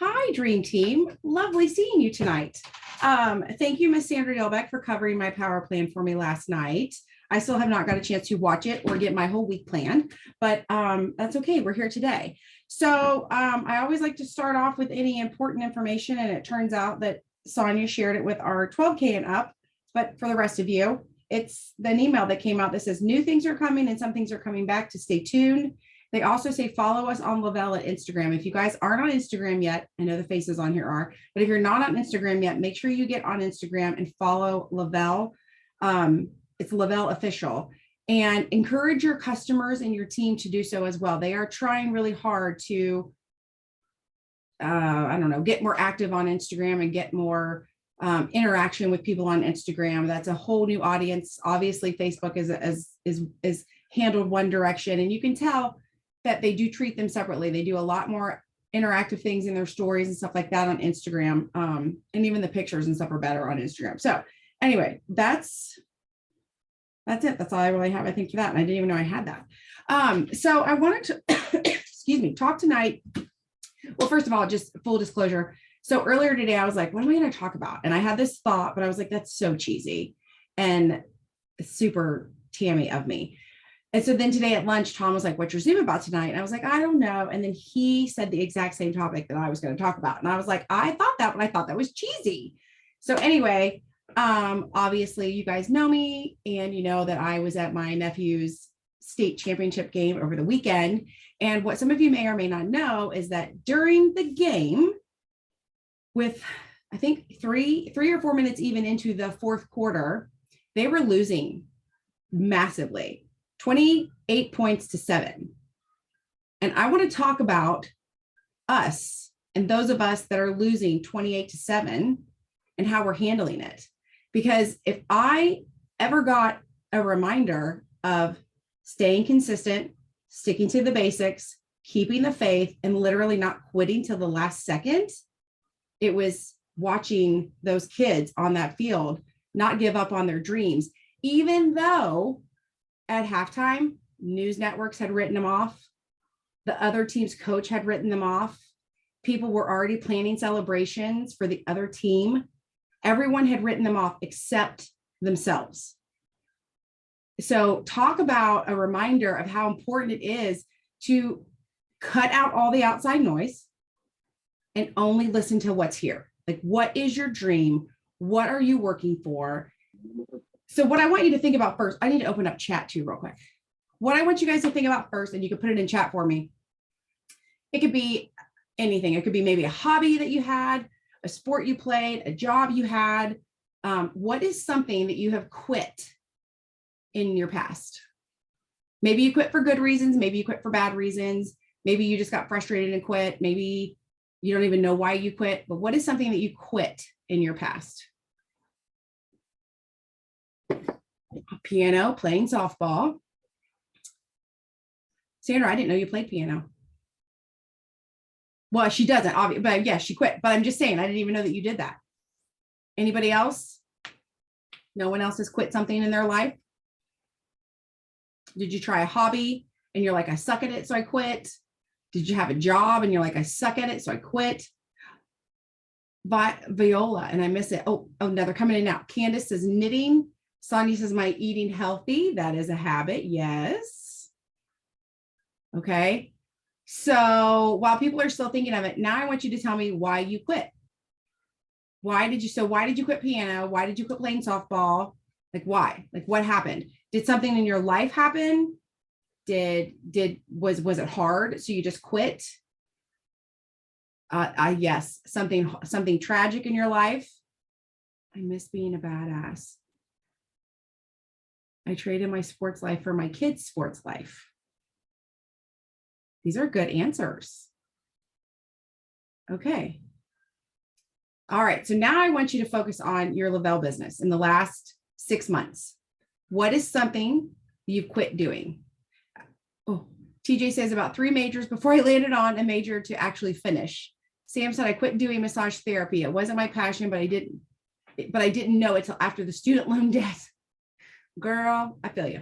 Hi, Dream Team. Lovely seeing you tonight. Thank you, Miss Sandra Delbeck, for covering my power plan for me last night. I still have not got a chance to watch it or get my whole week plan, but that's okay. We're here today. So I always like to start off with any important information, and it turns out that Sonia shared it with our 12K and up, but for the rest of you, it's an email that came out that says new things are coming and some things are coming back, to stay tuned. They also say follow us on Le-Vel at Instagram. If you guys aren't on Instagram yet, I know the faces on here are, but if you're not on Instagram yet, make sure you get on Instagram and follow Le-Vel. It's Le-Vel Official, and encourage your customers and your team to do so as well. They are trying really hard to, I don't know, get more active on Instagram and get more interaction with people on Instagram. That's a whole new audience. Obviously, Facebook is handled one direction, and you can tell that they do treat them separately. They do a lot more interactive things in their stories and stuff like that on Instagram. And even the pictures and stuff are better on Instagram. So anyway, that's it. That's all I really have, I think, for that. And I didn't even know I had that. So I wanted to, excuse me, talk tonight. Well, first of all, just full disclosure. So earlier today, I was like, what am I going to talk about? And I had this thought, but I was like, that's so cheesy and super Tammy of me. And so then today at lunch, Tom was like, what's your Zoom about tonight? And I was like, I don't know. And then he said the exact same topic that I was going to talk about. And I was like, I thought that, but I thought that was cheesy. So anyway, obviously you guys know me, and you know that I was at my nephew's state championship game over the weekend. And what some of you may or may not know is that during the game, with I think three or 4 minutes even into the fourth quarter, they were losing massively. 28 points to 7. And I want to talk about us and those of us that are losing 28 to 7 and how we're handling it. Because if I ever got a reminder of staying consistent, sticking to the basics, keeping the faith, and literally not quitting till the last second, it was watching those kids on that field not give up on their dreams, even though at halftime, news networks had written them off. The other team's coach had written them off. People were already planning celebrations for the other team. Everyone had written them off except themselves. So talk about a reminder of how important it is to cut out all the outside noise and only listen to what's here. Like, what is your dream? What are you working for? So what I want you to think about first, I need to open up chat too real quick. What I want you guys to think about first, and you can put it in chat for me. It could be anything. It could be maybe a hobby that you had, a sport you played, a job you had. What is something that you have quit in your past? Maybe you quit for good reasons. Maybe you quit for bad reasons. Maybe you just got frustrated and quit. Maybe you don't even know why you quit, but what is something that you quit in your past? Piano, playing softball. Sandra, I didn't know you played piano. Well, she doesn't, obviously, but yeah, she quit. But I'm just saying, I didn't even know that you did that. Anybody else? No one else has quit something in their life? Did you try a hobby and you're like, I suck at it, so I quit? Did you have a job and you're like, I suck at it, so I quit? Viola, and I miss it. Oh, no, they're coming in now. Candace says knitting. Sonia says my eating healthy. That is a habit. Yes. Okay. So while people are still thinking of it, now I want you to tell me why you quit. Why did you quit piano? Why did you quit playing softball? Like, why? Like, what happened? Did something in your life happen? Was it hard? So you just quit? Yes. Something tragic in your life. I miss being a badass. I traded my sports life for my kids' sports life. These are good answers. Okay. All right. So now I want you to focus on your Le-Vel business in the last 6 months. What is something you've quit doing? Oh, TJ says about 3 majors before I landed on a major to actually finish. Sam said I quit doing massage therapy. It wasn't my passion, but I didn't know it till after the student loan debt. Girl, I feel you.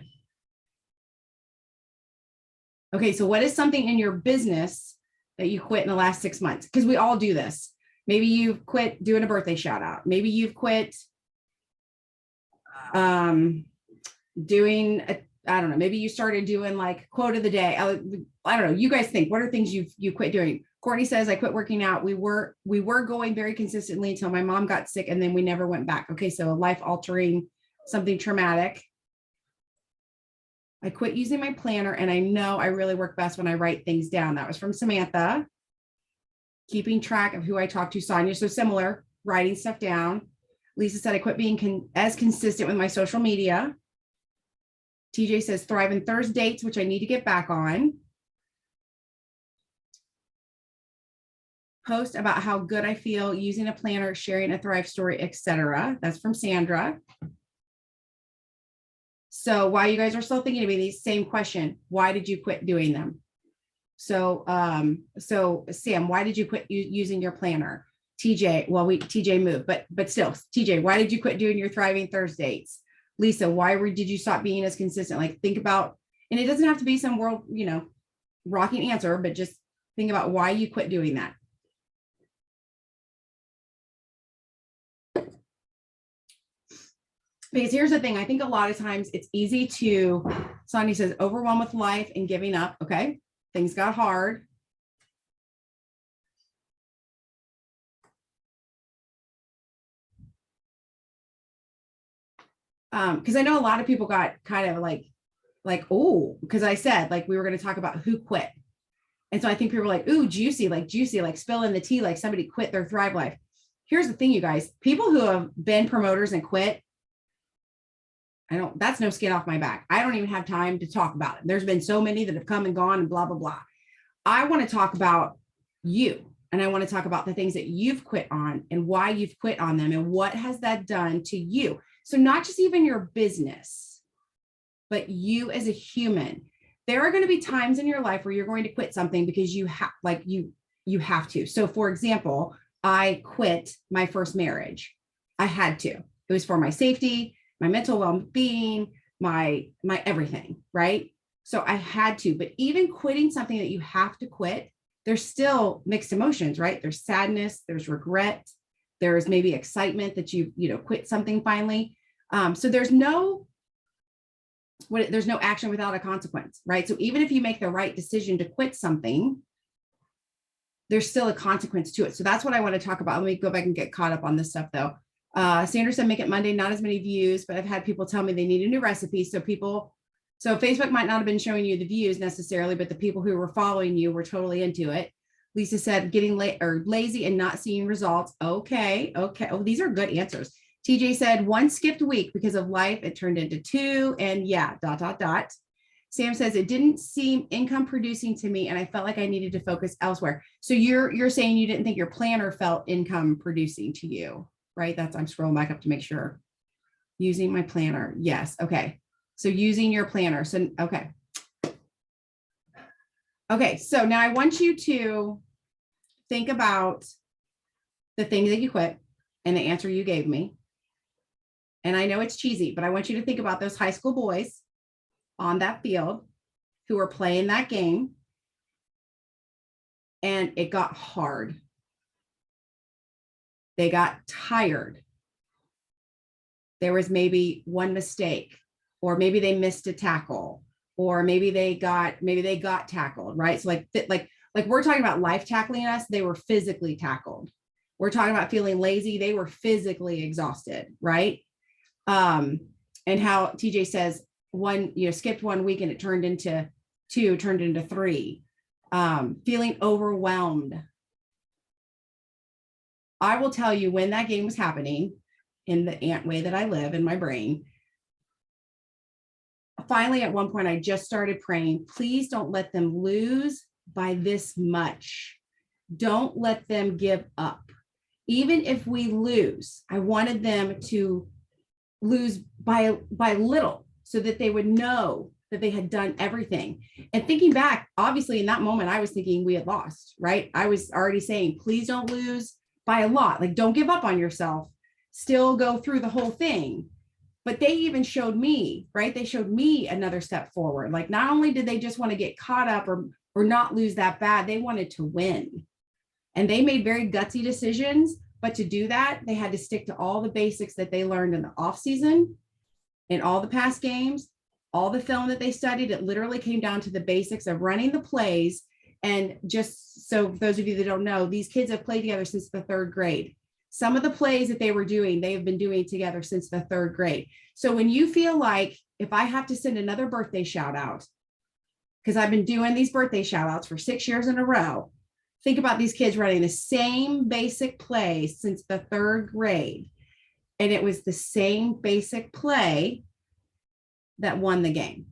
Okay, so what is something in your business that you quit in the last 6 months? Because we all do this. Maybe you've quit doing a birthday shout out. Maybe you've quit doing I don't know, maybe you started doing like quote of the day. I don't know. You guys think, what are things you quit doing? Courtney says, I quit working out. We were going very consistently until my mom got sick and then we never went back. Okay. So life altering, something traumatic. I quit using my planner and I know I really work best when I write things down. That was from Samantha. Keeping track of who I talk to, Sonia. So similar, writing stuff down. Lisa said, I quit being as consistent with my social media. TJ says, thrive in Thursdays, which I need to get back on. Post about how good I feel using a planner, sharing a Thrive story, etc. That's from Sandra. So while you guys are still thinking of me, the same question, why did you quit doing them? So, so Sam, why did you quit using your planner? TJ, well, TJ moved, but still, TJ, why did you quit doing your Thriving Thursdays? Lisa, why did you stop being as consistent? Like think about, and it doesn't have to be some world, rocking answer, but just think about why you quit doing that. Because here's the thing, I think a lot of times it's easy to, Sonia says, overwhelmed with life and giving up. Okay, things got hard. Because I know a lot of people got kind of like, oh, because I said like we were going to talk about who quit. And so I think people were like, ooh, juicy, like spilling the tea, like somebody quit their Thrive Life. Here's the thing, you guys, people who have been promoters and quit, that's no skin off my back. I don't even have time to talk about it. There's been so many that have come and gone and blah, blah, blah. I want to talk about you. And I want to talk about the things that you've quit on and why you've quit on them and what has that done to you. So not just even your business, but you as a human. There are going to be times in your life where you're going to quit something because you have, like you have to. So for example, I quit my first marriage. I had to. It was for my safety, my mental well-being, my everything, right? So I had to. But even quitting something that you have to quit, there's still mixed emotions, right? There's sadness, there's regret, there's maybe excitement that you quit something finally. So there's no action without a consequence, right? So even if you make the right decision to quit something, there's still a consequence to it. So that's what I want to talk about. Let me go back and get caught up on this stuff though. Sandra said, make it Monday, not as many views, but I've had people tell me they need a new recipe. So Facebook might not have been showing you the views necessarily, but the people who were following you were totally into it. Lisa said, getting lazy and not seeing results. Okay. Oh, these are good answers. TJ said, one skipped week because of life. It turned into 2 and yeah, ... Sam says, it didn't seem income producing to me and I felt like I needed to focus elsewhere. So you're saying you didn't think your planner felt income producing to you, right? I'm scrolling back up to make sure. Using my planner. Yes. Okay. So using your planner. So, okay. Okay. So now I want you to think about the thing that you quit and the answer you gave me. And I know it's cheesy, but I want you to think about those high school boys on that field who were playing that game and it got hard. They got tired. There was maybe one mistake, or maybe they missed a tackle, or maybe they got tackled, right? So like we're talking about life tackling us. They were physically tackled. We're talking about feeling lazy. They were physically exhausted, right? And how TJ says skipped 1 week and it turned into 2, turned into 3, feeling overwhelmed. I will tell you, when that game was happening in the ant way that I live in my brain, finally, at one point, I just started praying, please don't let them lose by this much. Don't let them give up. Even if we lose, I wanted them to lose by little so that they would know that they had done everything. And thinking back, obviously in that moment, I was thinking we had lost, right? I was already saying, please don't lose by a lot. Like, don't give up on yourself. Still go through the whole thing. But they even showed me, right? They showed me another step forward. Like, not only did they just want to get caught up or or not lose that bad. They wanted to win. And they made very gutsy decisions. But to do that, they had to stick to all the basics that they learned in the off season, in all the past games, all the film that they studied. It literally came down to the basics of running the plays. And just so those of you that don't know, these kids have played together since the third grade. Some of the plays that they were doing, they have been doing together since the third grade. So when you feel like, if I have to send another birthday shout out, because I've been doing these birthday shout outs for 6 years in a row, think about these kids running the same basic play since the third grade. And it was the same basic play that won the game.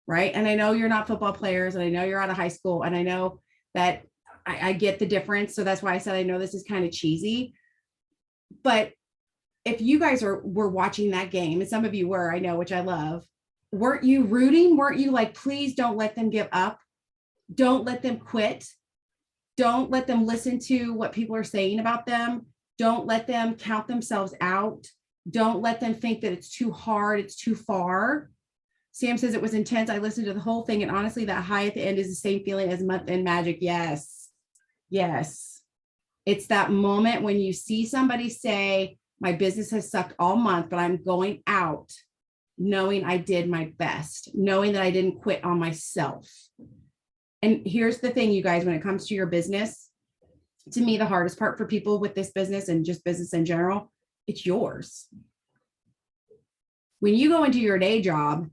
Right. And I know you're not football players, and I know you're out of high school, and I know that I get the difference. So that's why I said, I know this is kind of cheesy, but if you guys were watching that game, and some of you were, I know, which I love, weren't you rooting? Weren't you like, please don't let them give up? Don't let them quit. Don't let them listen to what people are saying about them. Don't let them count themselves out. Don't let them think that it's too hard, it's too far. Sam says it was intense. I listened to the whole thing, and honestly, that high at the end is the same feeling as Month End Magic. Yes. Yes. It's that moment when you see somebody say, my business has sucked all month, but I'm going out knowing I did my best, knowing that I didn't quit on myself. And here's the thing, you guys, when it comes to your business, to me, the hardest part for people with this business and just business in general, it's yours. When you go into your day job,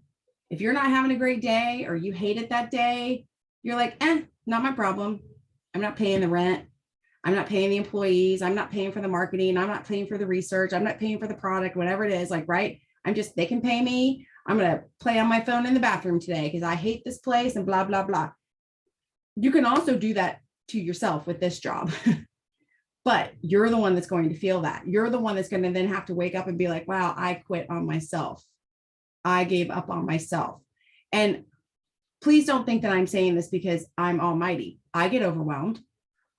if you're not having a great day or you hate it that day, you're like, not my problem. I'm not paying the rent. I'm not paying the employees. I'm not paying for the marketing. I'm not paying for the research. I'm not paying for the product, whatever it is, like, right? They can pay me. I'm going to play on my phone in the bathroom today because I hate this place and blah, blah, blah. You can also do that to yourself with this job, but you're the one that's going to feel that. You're the one that's going to then have to wake up and be like, wow, I quit on myself. I gave up on myself. And please don't think that I'm saying this because I'm almighty. I get overwhelmed.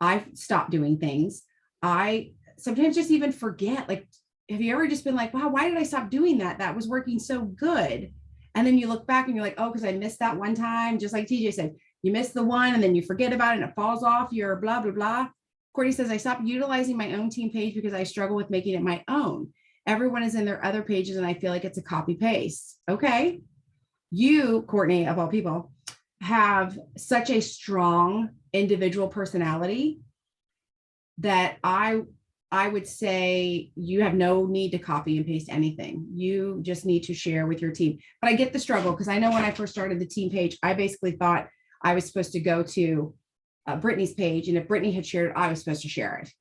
I stop doing things. I sometimes just even forget, like, have you ever just been like, wow, why did I stop doing that? That was working so good. And then you look back and you're like, oh, because I missed that one time. Just like TJ said, you miss the one and then you forget about it and it falls off your blah, blah, blah. Courtney says, I stopped utilizing my own team page because I struggle with making it my own. Everyone is in their other pages and I feel like it's a copy paste. Okay. You, Courtney, of all people, have such a strong individual personality that I would say you have no need to copy and paste anything. You just need to share with your team. But I get the struggle because I know when I first started the team page, I basically thought I was supposed to go to Brittany's page. And if Brittany had shared it, I was supposed to share it.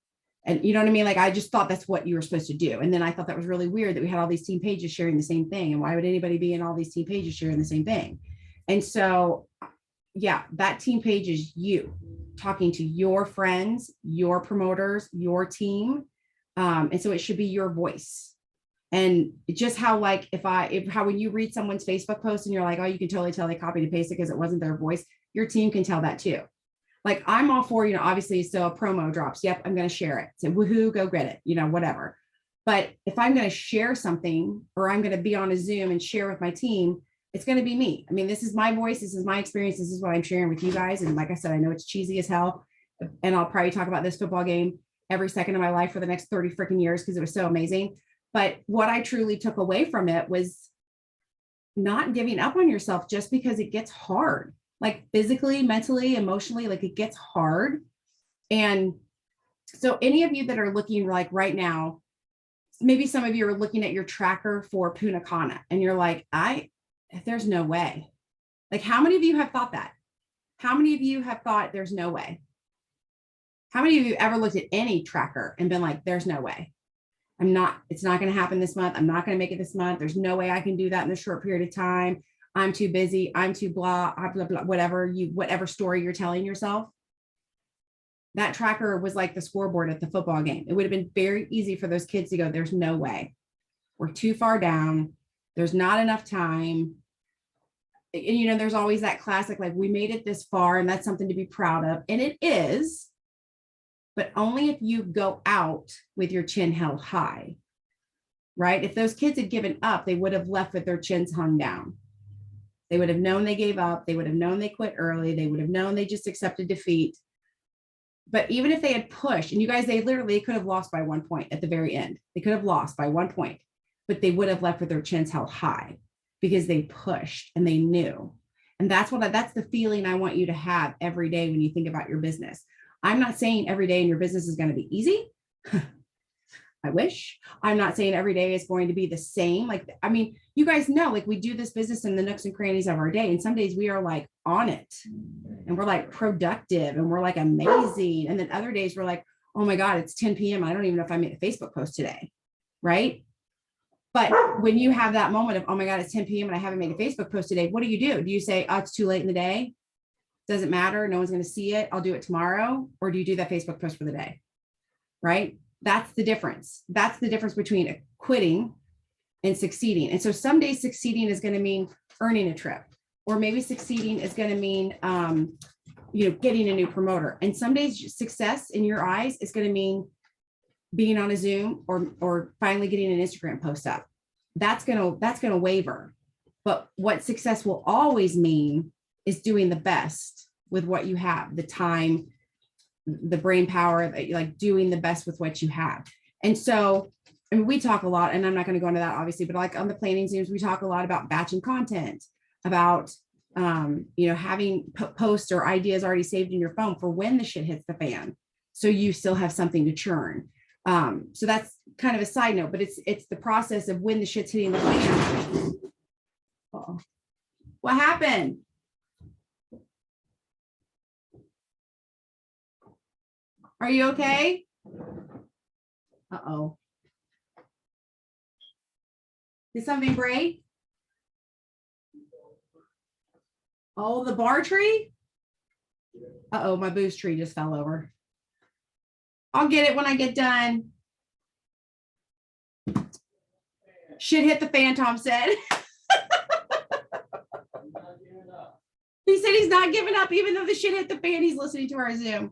And you know what I mean? Like, I just thought that's what you were supposed to do. And then I thought that was really weird that we had all these team pages sharing the same thing. And why would anybody be in all these team pages sharing the same thing? And so, yeah, that team page is you talking to your friends, your promoters, your team. And so it should be your voice. And just how, like, how when you read someone's Facebook post and you're like, oh, you can totally tell they copied and pasted because it wasn't their voice, your team can tell that too. Like, I'm all for, obviously, so a promo drops. Yep, I'm going to share it. So woohoo, go get it, whatever. But if I'm going to share something or I'm going to be on a Zoom and share with my team, it's going to be me. I mean, this is my voice. This is my experience. This is what I'm sharing with you guys. And like I said, I know it's cheesy as hell. And I'll probably talk about this football game every second of my life for the next 30 freaking years because it was so amazing. But what I truly took away from it was not giving up on yourself just because it gets hard. Like physically, mentally, emotionally, like it gets hard. And so any of you that are looking like right now, maybe some of you are looking at your tracker for Punta Cana and you're like, there's no way. Like, how many of you have thought that? How many of you have thought there's no way? How many of you ever looked at any tracker and been like, there's no way. It's not going to happen this month. I'm not going to make it this month. There's no way I can do that in a short period of time. I'm too busy. I'm too blah, blah, blah, whatever story you're telling yourself. That tracker was like the scoreboard at the football game. It would have been very easy for those kids to go, there's no way. We're too far down. There's not enough time. And, there's always that classic, like, we made it this far and that's something to be proud of. And it is, but only if you go out with your chin held high, right? If those kids had given up, they would have left with their chins hung down. They would have known they gave up. They would have known they quit early. They would have known they just accepted defeat. But even if they had pushed, and you guys, they literally could have lost by 1 point at the very end. They could have lost by 1 point, but they would have left with their chins held high because they pushed and they knew. And that's the feeling I want you to have every day when you think about your business. I'm not saying every day in your business is going to be easy. I wish. I'm not saying every day is going to be the same. Like, I mean, you guys know, like, we do this business in the nooks and crannies of our day. And some days we are like on it and we're like productive and we're like amazing. And then other days we're like, oh my God, it's 10 p.m. I don't even know if I made a Facebook post today. Right. But when you have that moment of, oh my God, it's 10 p.m. and I haven't made a Facebook post today, what do? Do you say, oh, it's too late in the day? Doesn't matter. No one's going to see it. I'll do it tomorrow. Or do you do that Facebook post for the day? Right. That's the difference. That's the difference between quitting and succeeding. And so some days succeeding is going to mean earning a trip, or maybe succeeding is going to mean, getting a new promoter. And some days success in your eyes is going to mean being on a Zoom or finally getting an Instagram post up. That's going to waver. But what success will always mean is doing the best with what you have, the time, the brain power, like doing the best with what you have. And so, I mean, we talk a lot, and I'm not going to go into that obviously, but like on the planning Zooms, we talk a lot about batching content, about, having posts or ideas already saved in your phone for when the shit hits the fan. So you still have something to churn. So that's kind of a side note, but it's the process of when the shit's hitting the fan. Uh-oh. What happened? Are you okay? Uh-oh. Did something break? Oh, the bar tree? Uh-oh, my boost tree just fell over. I'll get it when I get done. Shit hit the fan, Tom said. He said he's not giving up, even though the shit hit the fan. He's listening to our Zoom.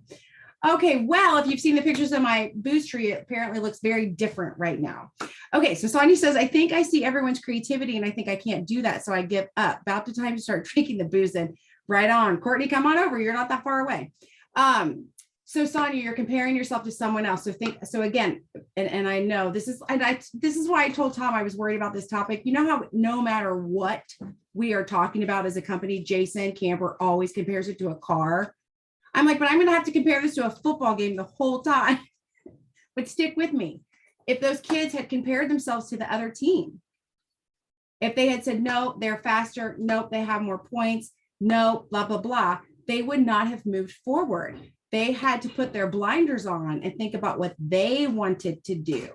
Okay, well, if you've seen the pictures of my boost tree, it apparently looks very different right now. Okay, so Sonia says, I think I see everyone's creativity and I think I can't do that, so I give up. About the time to start drinking the booze and right on. Courtney, come on over. You're not that far away. So Sonia, you're comparing yourself to someone else. So again, and I know this is why I told Tom I was worried about this topic. You know how no matter what we are talking about as a company, Jason Camper always compares it to a car. I'm like, but I'm going to have to compare this to a football game the whole time. But stick with me. If those kids had compared themselves to the other team, if they had said, no, they're faster, nope, they have more points, no, blah, blah, blah, they would not have moved forward. They had to put their blinders on and think about what they wanted to do,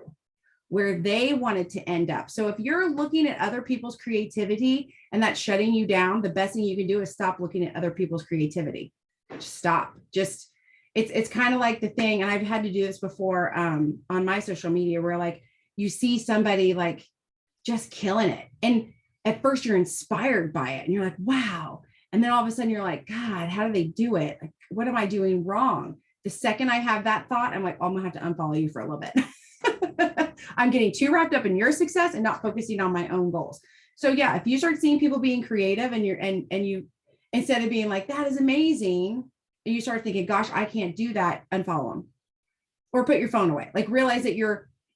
where they wanted to end up. So if you're looking at other people's creativity and that's shutting you down, the best thing you can do is stop looking at other people's creativity. Just stop. It's kind of like the thing, and I've had to do this before on my social media, where like you see somebody like just killing it, and at first you're inspired by it and you're like, wow, and then all of a sudden you're like, God, how do they do it? Like, what am I doing wrong? The second I have that thought, I'm like, oh, I'm gonna have to unfollow you for a little bit. I'm getting too wrapped up in your success and not focusing on my own goals. So yeah, if you start seeing people being creative and you instead of being like, that is amazing, and you start thinking, gosh, I can't do that, unfollow them or put your phone away. Like, realize that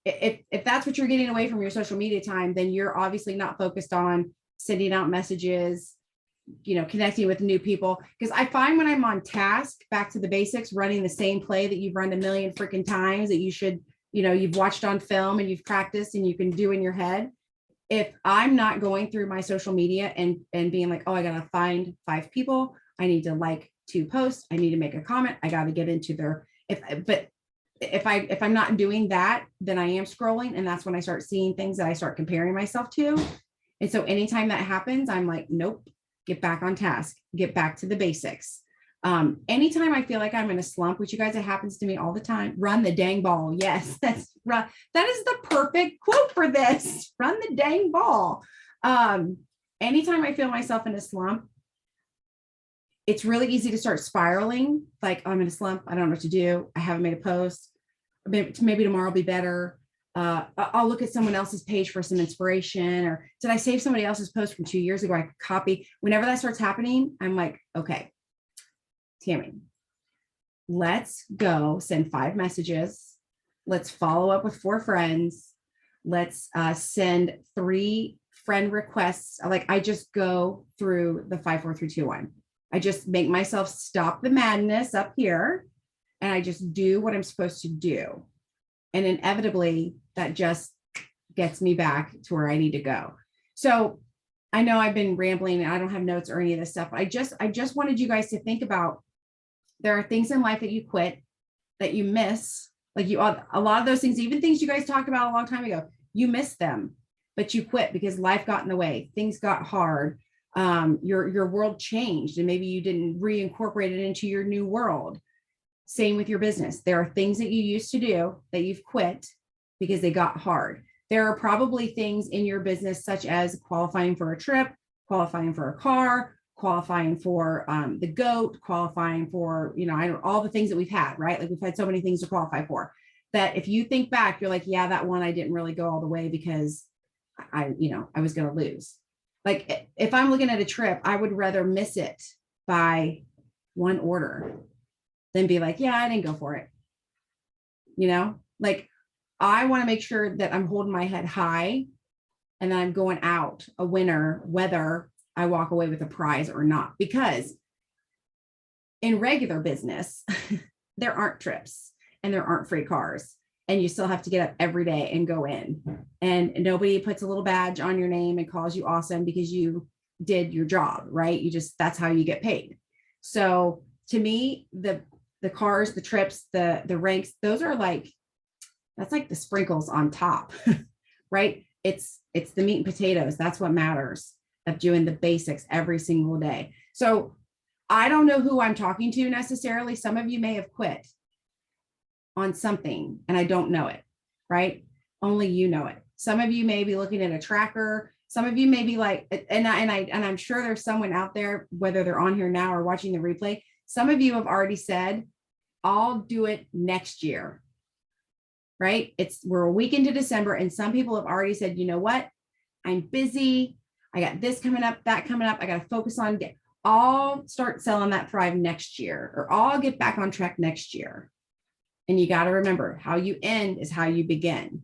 if that's what you're getting away from your social media time, then you're obviously not focused on sending out messages, connecting with new people. Because I find when I'm on task, back to the basics, running the same play that you've run a million freaking times that you should, you've watched on film and you've practiced and you can do in your head. If I'm not going through my social media and being like, oh, I got to find 5 people, I need to like 2 posts, I need to make a comment, I got to get into their, if I'm not doing that, then I am scrolling. And that's when I start seeing things that I start comparing myself to. And so anytime that happens, I'm like, nope, get back on task, get back to the basics. Anytime I feel like I'm in a slump, which you guys, it happens to me all the time, run the dang ball. Yes, that is the perfect quote for this. Run the dang ball. Anytime I feel myself in a slump, it's really easy to start spiraling. Like, oh, I'm in a slump. I don't know what to do. I haven't made a post. Maybe tomorrow will be better. I'll look at someone else's page for some inspiration, or did I save somebody else's post from 2 years ago? I could copy. Whenever that starts happening, I'm like, okay, Tammy, let's go send 5 messages. Let's follow up with 4 friends. Let's send 3 friend requests. Like, I just go through the 5, 4, 3, 2, 1. I just make myself stop the madness up here, and I just do what I'm supposed to do. And inevitably, that just gets me back to where I need to go. So I know I've been rambling and I don't have notes or any of this stuff. I just wanted you guys to think about, there are things in life that you quit, that you miss. Like, a lot of those things, even things you guys talked about a long time ago, you missed them, but you quit because life got in the way. Things got hard. Your world changed, and maybe you didn't reincorporate it into your new world. Same with your business. There are things that you used to do that you've quit because they got hard. There are probably things in your business, such as qualifying for a trip, qualifying for a car, qualifying for the GOAT, qualifying for, all the things that we've had, right? Like, we've had so many things to qualify for, that if you think back, you're like, yeah, that one, I didn't really go all the way because I was going to lose. Like, if I'm looking at a trip, I would rather miss it by 1 order than be like, yeah, I didn't go for it. Like, I want to make sure that I'm holding my head high and that I'm going out a winner, whether I walk away with a prize or not. Because in regular business, there aren't trips and there aren't free cars, and you still have to get up every day and go in, and nobody puts a little badge on your name and calls you awesome because you did your job, right? That's how you get paid. So to me, the cars, the trips, the ranks, those are like, that's like the sprinkles on top, right? It's the meat and potatoes. That's what matters, of doing the basics every single day. So I don't know who I'm talking to necessarily. Some of you may have quit on something and I don't know it, right? Only you know it. Some of you may be looking at a tracker. Some of you may be like, and I'm sure there's someone out there, whether they're on here now or watching the replay. Some of you have already said, I'll do it next year, right? We're a week into December, and some people have already said, you know what? I'm busy. I got this coming up, that coming up. I got to focus on I'll start selling that Thrive next year, or I'll get back on track next year. And you got to remember, how you end is how you begin.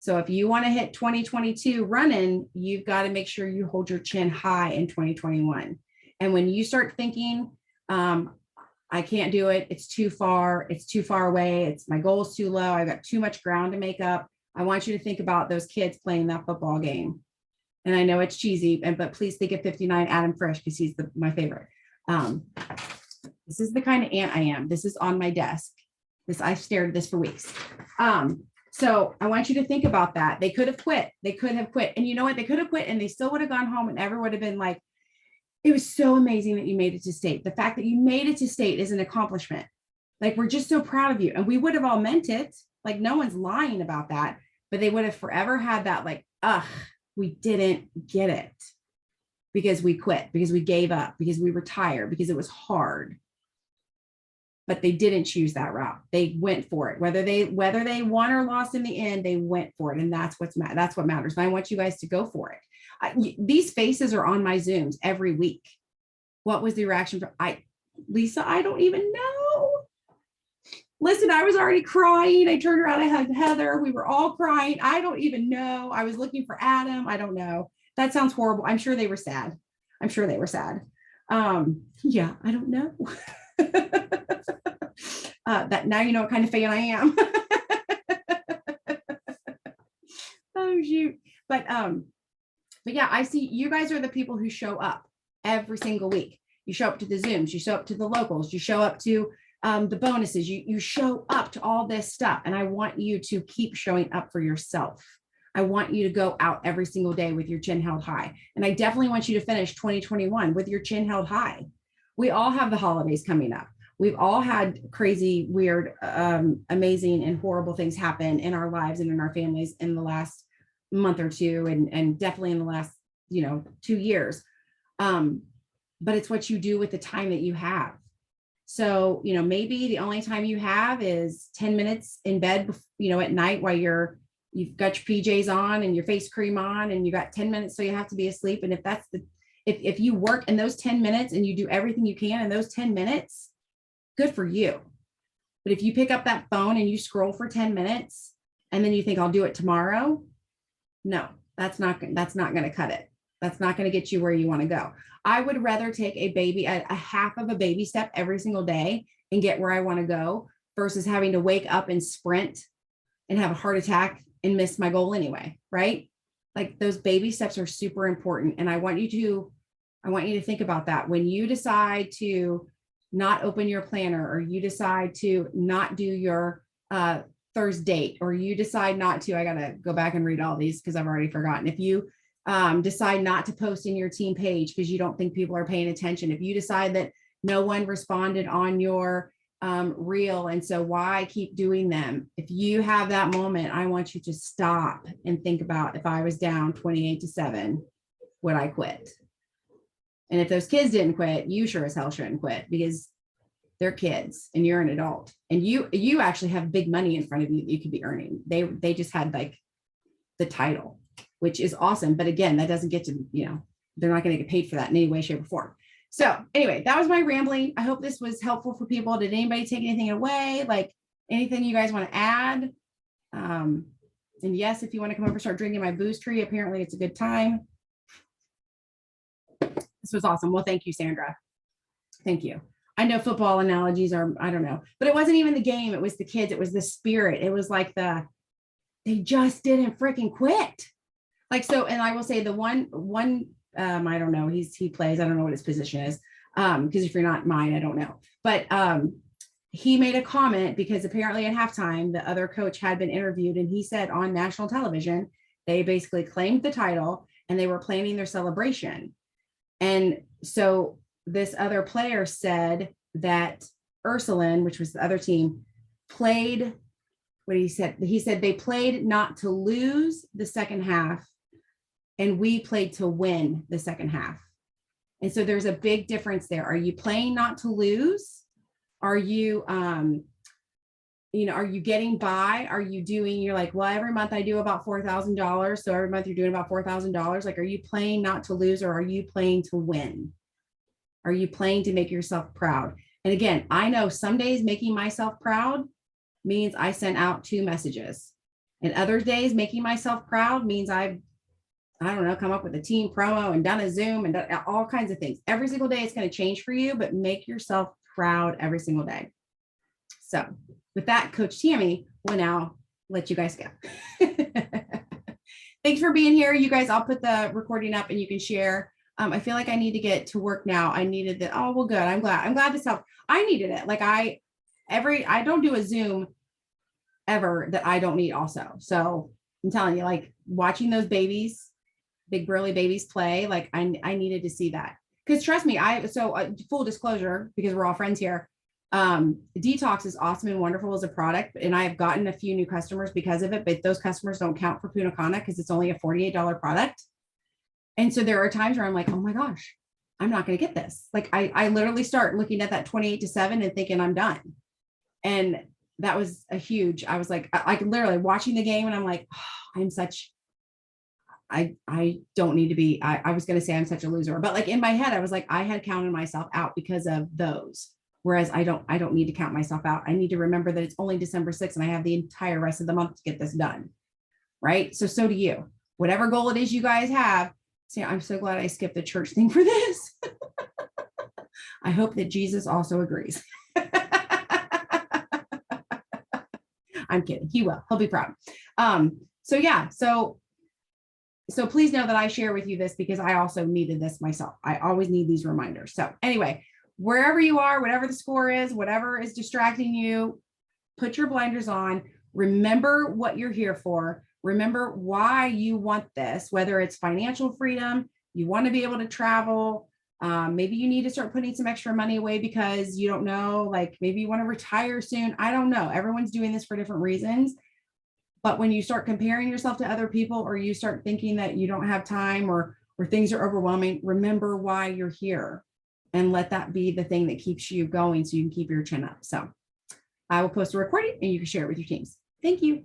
So if you want to hit 2022 running, you've got to make sure you hold your chin high in 2021. And when you start thinking, I can't do it, it's too far away, my goal is too low, I've got too much ground to make up, I want you to think about those kids playing that football game. And I know it's cheesy, but please think of 59 Adam Frisch, because he's my favorite. This is the kind of aunt I am. This is on my desk. I've stared at this for weeks. So I want you to think about that. They could have quit. And you know what? They could have quit and they still would have gone home, and everyone would have been like, it was so amazing that you made it to state. The fact that you made it to state is an accomplishment. Like, we're just so proud of you. And we would have all meant it. Like, no one's lying about that, but they would have forever had that, like, we didn't get it because we quit, because we gave up, because we were tired, because it was hard. But they didn't choose that route. They went for it. Whether they won or lost in the end, they went for it. And that's what matters. And I want you guys to go for it. These faces are on my Zooms every week. What was the reaction from Lisa? I don't even know. Listen, I was already crying. I turned around, I hugged Heather. We were all crying. I don't even know. I was looking for Adam. I don't know. That sounds horrible. I'm sure they were sad. Yeah, I don't know. That now you know what kind of fan I am. Oh shoot. But yeah, I see you guys are the people who show up every single week. You show up to the Zooms, you show up to the locals, you show up to the bonuses, you show up to all this stuff. And I want you to keep showing up for yourself. I want you to go out every single day with your chin held high. And I definitely want you to finish 2021 with your chin held high. We all have the holidays coming up. We've all had crazy, weird, amazing, and horrible things happen in our lives and in our families in the last month or two, and definitely in the last 2 years. But it's what you do with the time that you have. So maybe the only time you have is 10 minutes in bed at night while you're you've got your PJs on and your face cream on and you got 10 minutes. So you have to be asleep. And if you work in those 10 minutes and you do everything you can in those 10 minutes, good for you. But if you pick up that phone and you scroll for 10 minutes and then you think I'll do it tomorrow, no, that's not going to cut it. That's not going to get you where you want to go. I would rather take a half of a baby step every single day and get where I want to go versus having to wake up and sprint and have a heart attack and miss my goal anyway, right? Like those baby steps are super important. And I want you to think about that when you decide to not open your planner, or you decide to not do your Thursday, or you decide not to, I got to go back and read all these because I've already forgotten. If you decide not to post in your team page because you don't think people are paying attention, if you decide that no one responded on your reel, and so why keep doing them? If you have that moment, I want you to stop and think about, if I was down 28-7, would I quit? And if those kids didn't quit, you sure as hell shouldn't quit, because they're kids and you're an adult, and you actually have big money in front of you that you could be earning. They just had like the title, which is awesome. But again, that doesn't get to, they're not going to get paid for that in any way, shape, or form. So anyway, that was my rambling. I hope this was helpful for people. Did anybody take anything away? Like anything you guys want to add? And yes, if you want to come over, start drinking my booze tree, apparently it's a good time. This was awesome. Well, thank you, Sandra. Thank you. I know football analogies are, I don't know, but it wasn't even the game. It was the kids. It was the spirit. It was like they just didn't freaking quit. Like, so, and I will say the one, I don't know, he plays, I don't know what his position is. Because if you're not mine, I don't know. But he made a comment because apparently at halftime, the other coach had been interviewed, and he said on national television, they basically claimed the title and they were planning their celebration. And so this other player said that Ursuline, which was the other team, played, what he said they played not to lose the second half, and we played to win the second half. And so there's a big difference there. Are you playing not to lose? Are you, are you getting by? Are you doing, you're like, well, every month I do about $4,000. So every month you're doing about $4,000. Like, are you playing not to lose, or are you playing to win? Are you playing to make yourself proud? And again, I know some days making myself proud means I sent out 2 messages, and other days making myself proud means I don't know, come up with a team promo and done a Zoom and done all kinds of things. Every single day it's going to change for you, but make yourself proud every single day. So with that, Coach Tammy will now let you guys go. Thanks for being here. You guys, I'll put the recording up and you can share. I feel like I need to get to work now. I needed that. Oh, well, good. I'm glad this helped. I needed it. Like I don't do a Zoom ever that I don't need also. So I'm telling you, like watching those babies, big burly babies play, like I needed to see that. Because trust me, full disclosure, because we're all friends here, Detox is awesome and wonderful as a product, and I have gotten a few new customers because of it, but those customers don't count for Punakana because it's only a $48 product. And so there are times where I'm like, oh my gosh, I'm not going to get this. Like I literally start looking at that 28-7 and thinking I'm done. And that was I was like, I literally watching the game and I'm like, oh, I don't need to be, I was going to say I'm such a loser, but like in my head, I was like, I had counted myself out because of those. Whereas I don't need to count myself out. I need to remember that it's only December 6th and I have the entire rest of the month to get this done. Right. So do you, whatever goal it is you guys have. See, I'm so glad I skipped the church thing for this. I hope that Jesus also agrees. I'm kidding. He will. He'll be proud. So yeah. So please know that I share with you this because I also needed this myself. I always need these reminders. So anyway, wherever you are, whatever the score is, whatever is distracting you, put your blinders on. Remember what you're here for. Remember why you want this, whether it's financial freedom, you want to be able to travel. Maybe you need to start putting some extra money away because you don't know, like maybe you want to retire soon. I don't know. Everyone's doing this for different reasons. But when you start comparing yourself to other people, or you start thinking that you don't have time or things are overwhelming, remember why you're here and let that be the thing that keeps you going so you can keep your chin up. So I will post a recording and you can share it with your teams. Thank you.